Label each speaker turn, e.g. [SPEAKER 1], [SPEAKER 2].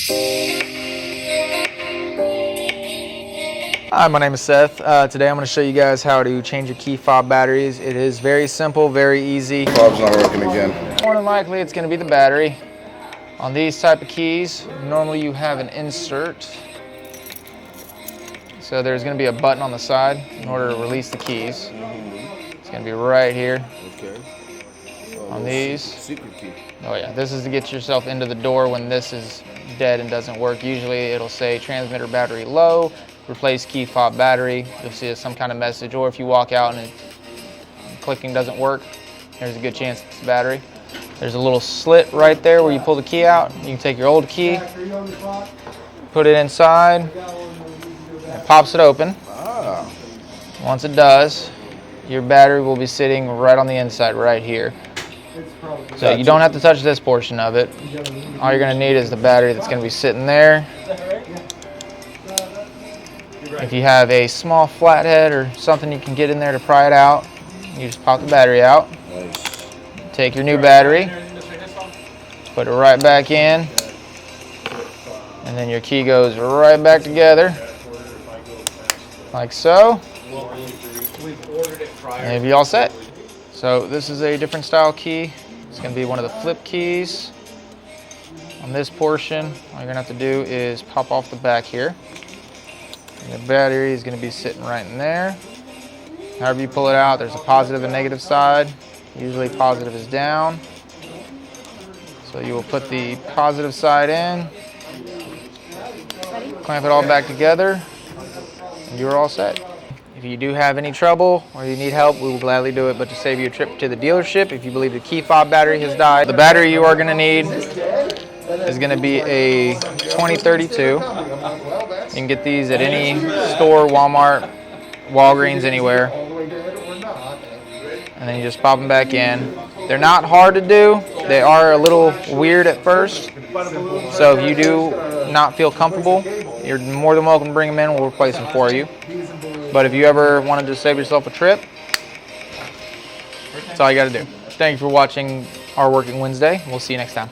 [SPEAKER 1] Hi, my name is Seth. Today I'm going to show you guys how to change your key fob batteries. It is very simple, very easy.
[SPEAKER 2] Fob's not working again.
[SPEAKER 1] More than likely it's going to be the battery. On these type of keys, normally you have an insert. So there's going to be a button on the side in order to release the keys. It's going to be right here.
[SPEAKER 2] Okay.
[SPEAKER 1] On these.
[SPEAKER 2] Secret key.
[SPEAKER 1] Oh yeah, this is to get yourself into the door when this is dead and doesn't work. Usually it'll say transmitter battery low, replace key fob battery. You'll see some kind of message, or if you walk out and clicking doesn't work, there's a good chance it's the battery. There's a little slit right there where you pull the key out. You can take your old key, put it inside, and it pops it open. Once it does, your battery will be sitting right on the inside right here. So you don't have to touch this portion of it. All you're going to need is the battery that's going to be sitting there. If you have a small flathead or something you can get in there to pry it out, you just pop the battery out. Take your new battery, put it right back in, and then your key goes right back together, like so. And you'll be all set. So this is a different style key. It's going to be one of the flip keys. On this portion, all you're going to have to do is pop off the back here. And the battery is going to be sitting right in there. However you pull it out, there's a positive and negative side. Usually positive is down. So you will put the positive side in, clamp it all back together, and you're all set. If you do have any trouble or you need help, we will gladly do it, but to save you a trip to the dealership if you believe the key fob battery has died. The battery you are going to need is going to be a 2032. You can get these at any store, Walmart, Walgreens, anywhere. And then you just pop them back in. They're not hard to do. They are a little weird at first. So if you do not feel comfortable, you're more than welcome to bring them in. We'll replace them for you. But if you ever wanted to save yourself a trip, that's all you got to do. Thank you for watching our Working Wednesday. We'll see you next time.